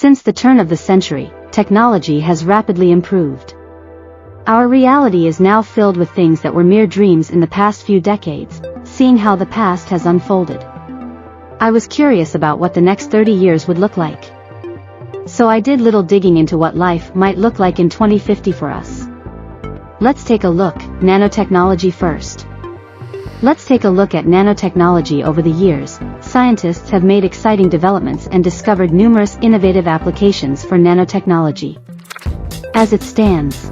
Since the turn of the century, technology has rapidly improved. Our reality is now filled with things that were mere dreams in the past few decades, seeing how the past has unfolded. I was curious about what the next 30 years would look like. So I did little digging into what life might look like in 2050 for us. Let's take a look, nanotechnology first. Let's take a look at nanotechnology. Over the years, scientists have made exciting developments and discovered numerous innovative applications for nanotechnology. As it stands,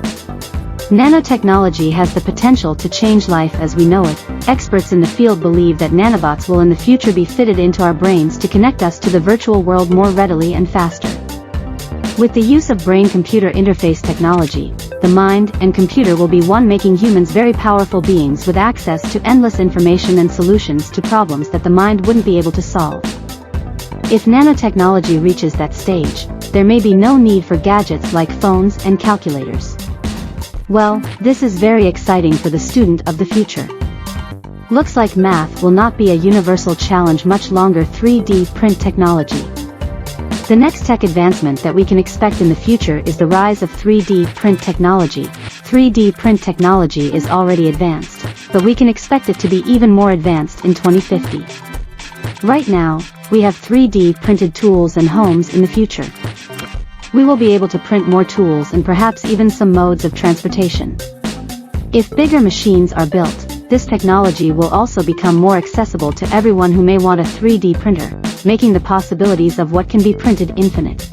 nanotechnology has the potential to change life as we know it. Experts in the field believe that nanobots will in the future be fitted into our brains to connect us to the virtual world more readily and faster. With the use of brain-computer interface technology, the mind and computer will be one, making humans very powerful beings with access to endless information and solutions to problems that the mind wouldn't be able to solve. If nanotechnology reaches that stage, there may be no need for gadgets like phones and calculators. Well, this is very exciting for the student of the future. Looks like math will not be a universal challenge much longer. 3D print technology. The next tech advancement that we can expect in the future is the rise of 3D print technology. 3D print technology is already advanced, but we can expect it to be even more advanced in 2050. Right now, we have 3D printed tools and homes. In the future, we will be able to print more tools and perhaps even some modes of transportation. If bigger machines are built, this technology will also become more accessible to everyone who may want a 3D printer, making the possibilities of what can be printed infinite.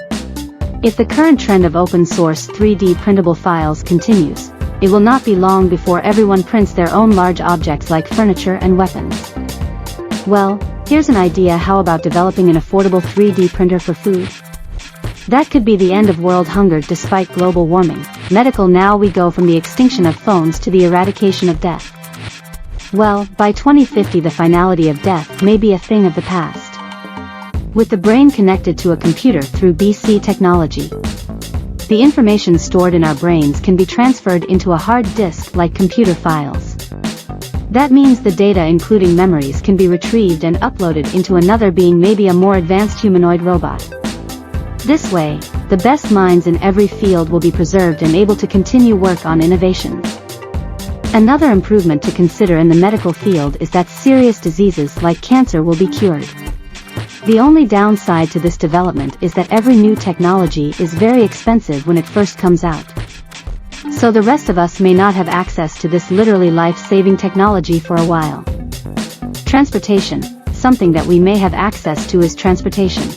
If the current trend of open-source 3D printable files continues, it will not be long before everyone prints their own large objects like furniture and weapons. Well, here's an idea. How about developing an affordable 3D printer for food? That could be the end of world hunger. Despite global warming, medical, now we go from the extinction of phones to the eradication of death. Well, by 2050 the finality of death may be a thing of the past. With the brain connected to a computer through BC technology, the information stored in our brains can be transferred into a hard disk like computer files. That means the data, including memories, can be retrieved and uploaded into another being, maybe a more advanced humanoid robot. This way, the best minds in every field will be preserved and able to continue work on innovations. Another improvement to consider in the medical field is that serious diseases like cancer will be cured. The only downside to this development is that every new technology is very expensive when it first comes out. So the rest of us may not have access to this literally life-saving technology for a while. Transportation. Something that we may have access to is transportation.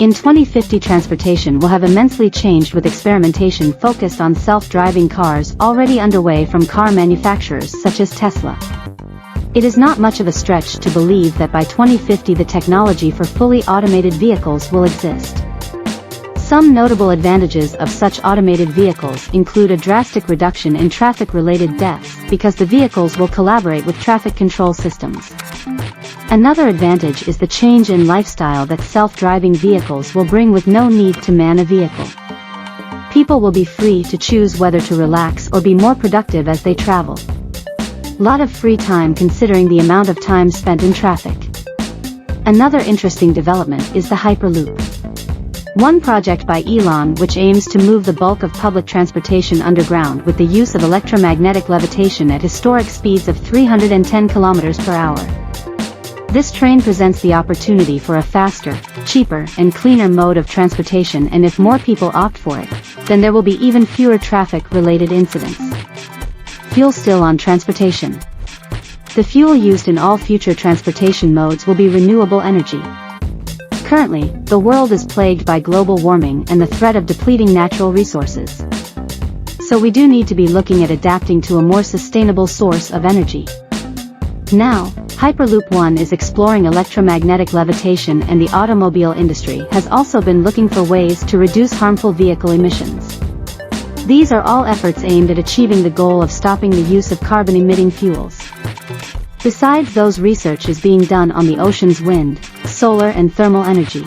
In 2050, transportation will have immensely changed, with experimentation focused on self-driving cars already underway from car manufacturers such as Tesla. It is not much of a stretch to believe that by 2050 the technology for fully automated vehicles will exist. Some notable advantages of such automated vehicles include a drastic reduction in traffic-related deaths because the vehicles will collaborate with traffic control systems. Another advantage is the change in lifestyle that self-driving vehicles will bring, with no need to man a vehicle. People will be free to choose whether to relax or be more productive as they travel. Lot of free time considering the amount of time spent in traffic. Another interesting development is the Hyperloop. One project by Elon which aims to move the bulk of public transportation underground with the use of electromagnetic levitation at historic speeds of 310 km per hour. This train presents the opportunity for a faster, cheaper, and cleaner mode of transportation, and if more people opt for it, then there will be even fewer traffic-related incidents. Fuel. Still on transportation. The fuel used in all future transportation modes will be renewable energy. Currently, the world is plagued by global warming and the threat of depleting natural resources. So we do need to be looking at adapting to a more sustainable source of energy. Now, Hyperloop One is exploring electromagnetic levitation, and the automobile industry has also been looking for ways to reduce harmful vehicle emissions. These are all efforts aimed at achieving the goal of stopping the use of carbon-emitting fuels. Besides those, research is being done on the ocean's wind, solar and thermal energy.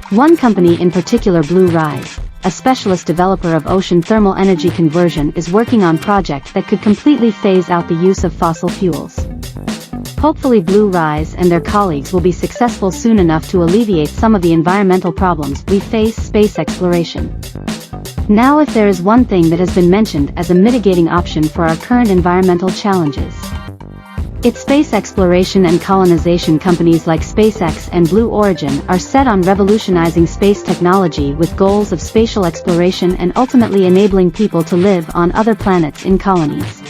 One company in particular, Blue Rise, a specialist developer of ocean thermal energy conversion, is working on a project that could completely phase out the use of fossil fuels. Hopefully Blue Rise and their colleagues will be successful soon enough to alleviate some of the environmental problems we face. Space exploration. Now, if there is one thing that has been mentioned as a mitigating option for our current environmental challenges, it's space exploration and colonization. Companies like SpaceX and Blue Origin are set on revolutionizing space technology with goals of spatial exploration and ultimately enabling people to live on other planets in colonies.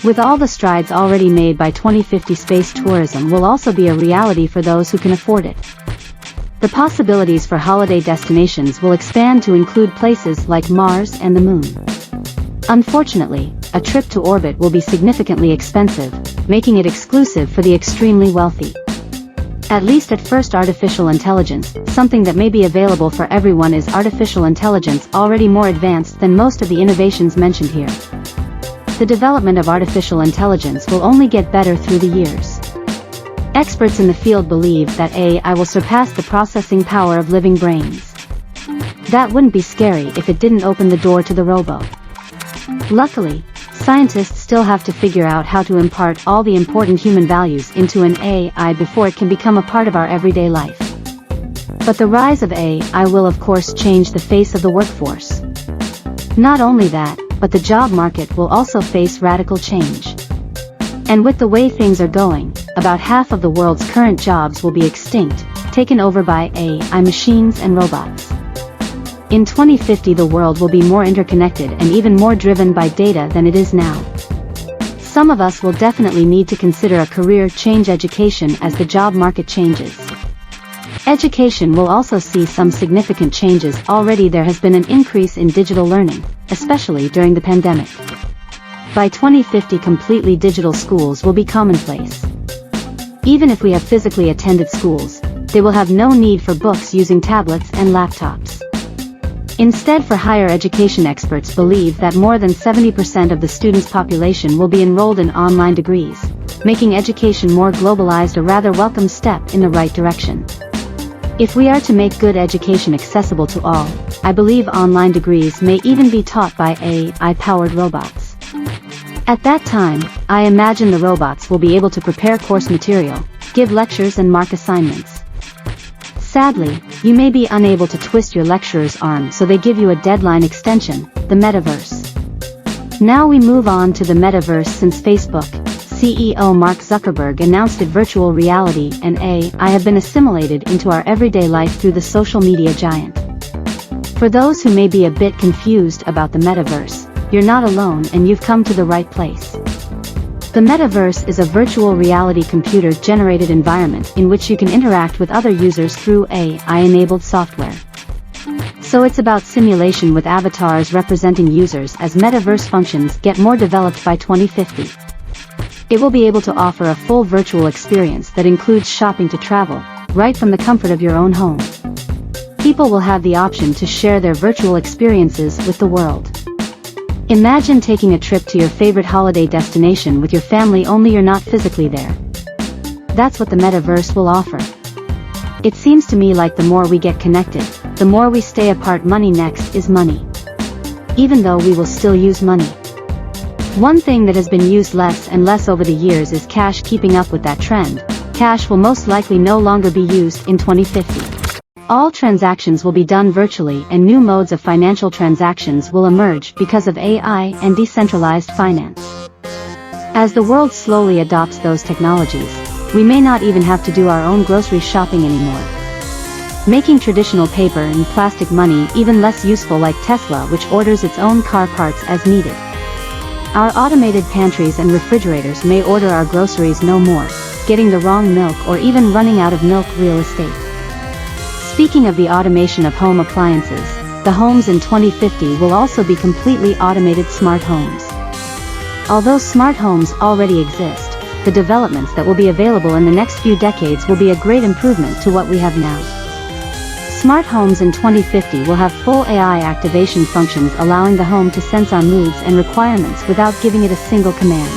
With all the strides already made by 2050, space tourism will also be a reality for those who can afford it. The possibilities for holiday destinations will expand to include places like Mars and the Moon. Unfortunately, a trip to orbit will be significantly expensive, making it exclusive for the extremely wealthy. At least at first, artificial intelligence, something that may be available for everyone. Is artificial intelligence already more advanced than most of the innovations mentioned here? The development of artificial intelligence will only get better through the years. Experts in the field believe that AI will surpass the processing power of living brains. That wouldn't be scary if it didn't open the door to the robo. Luckily, scientists still have to figure out how to impart all the important human values into an AI before it can become a part of our everyday life. But the rise of AI will of course change the face of the workforce. Not only that, but the job market will also face radical change. And with the way things are going, about half of the world's current jobs will be extinct, taken over by AI machines and robots. In 2050, the world will be more interconnected and even more driven by data than it is now. Some of us will definitely need to consider a career change. Education. As the job market changes, education will also see some significant changes. Already there has been an increase in digital learning, especially during the pandemic. By 2050, completely digital schools will be commonplace. Even if we have physically attended schools, they will have no need for books, using tablets and laptops. Instead, for higher education, experts believe that more than 70% of the students' population will be enrolled in online degrees, making education more globalized, a rather welcome step in the right direction. If we are to make good education accessible to all, I believe online degrees may even be taught by AI-powered robots. At that time, I imagine the robots will be able to prepare course material, give lectures and mark assignments. Sadly, you may be unable to twist your lecturer's arm, so they give you a deadline extension, the metaverse. Now we move on to the metaverse. Since Facebook CEO Mark Zuckerberg announced it, virtual reality and AI have been assimilated into our everyday life through the social media giant. For those who may be a bit confused about the metaverse, you're not alone and you've come to the right place. The metaverse is a virtual reality computer-generated environment in which you can interact with other users through AI-enabled software. So it's about simulation with avatars representing users. As metaverse functions get more developed by 2050, it will be able to offer a full virtual experience that includes shopping to travel, right from the comfort of your own home. People will have the option to share their virtual experiences with the world. Imagine taking a trip to your favorite holiday destination with your family, only you're not physically there. That's what the metaverse will offer. It seems to me like the more we get connected, the more we stay apart. Money. Next is money. Even though we will still use money, one thing that has been used less and less over the years is cash. Keeping up with that trend, cash will most likely no longer be used in 2050. All transactions will be done virtually, and new modes of financial transactions will emerge because of AI and decentralized finance. As the world slowly adopts those technologies, we may not even have to do our own grocery shopping anymore, making traditional paper and plastic money even less useful, like Tesla, which orders its own car parts as needed. Our automated pantries and refrigerators may order our groceries, no more getting the wrong milk or even running out of milk. Real estate. Speaking of the automation of home appliances, the homes in 2050 will also be completely automated smart homes. Although smart homes already exist, the developments that will be available in the next few decades will be a great improvement to what we have now. Smart homes in 2050 will have full AI activation functions, allowing the home to sense our moods and requirements without giving it a single command.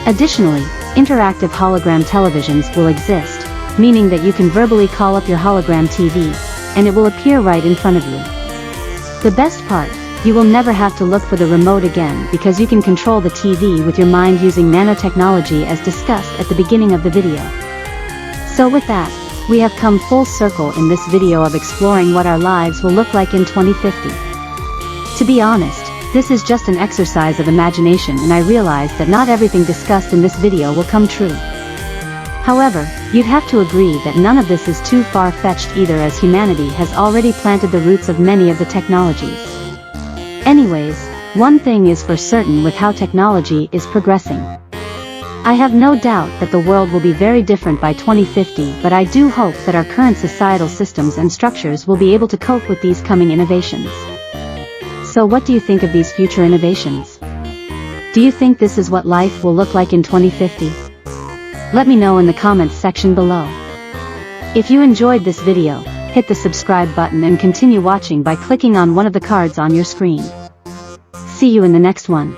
Additionally, interactive hologram televisions will exist, meaning that you can verbally call up your hologram TV, and it will appear right in front of you. The best part, You will never have to look for the remote again because you can control the TV with your mind using nanotechnology as discussed at the beginning of the video. So with that, we have come full circle in this video of exploring what our lives will look like in 2050. To be honest, this is just an exercise of imagination, and I realize that not everything discussed in this video will come true. However, you'd have to agree that none of this is too far-fetched either, as humanity has already planted the roots of many of the technologies. Anyways, one thing is for certain with how technology is progressing. I have no doubt that the world will be very different by 2050, but I do hope that our current societal systems and structures will be able to cope with these coming innovations. So what do you think of these future innovations? Do you think this is what life will look like in 2050? Let me know in the comments section below. If you enjoyed this video, hit the subscribe button and continue watching by clicking on one of the cards on your screen. See you in the next one.